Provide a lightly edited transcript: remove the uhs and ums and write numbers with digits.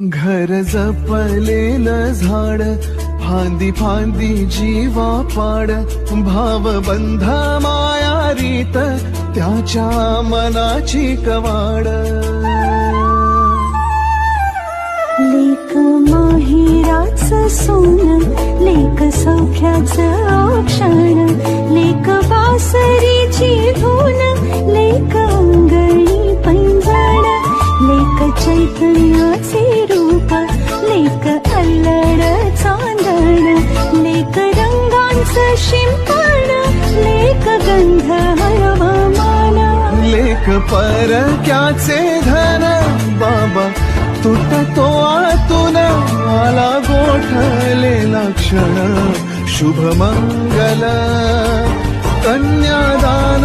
घर जपलेलं झाड, फांदी फांदी जीवा पाड, भावबंध माया रीत त्याच्या मनाची कवाड. लेक माहेराचं सोनं, लेक सौख्याचं क्षण, लेक बासरीची धून, लेक अंगणी पैंजण, लेक चैतन्याचे रूप, लेक अल्लड चांदण, लेक रंगांचं शिंपण, लेक गंध हवामान, लेक परक्याचे धन, बाबा तुटतो आतून आला गोठलेला क्षण. शुभ मंगल कन्यादान.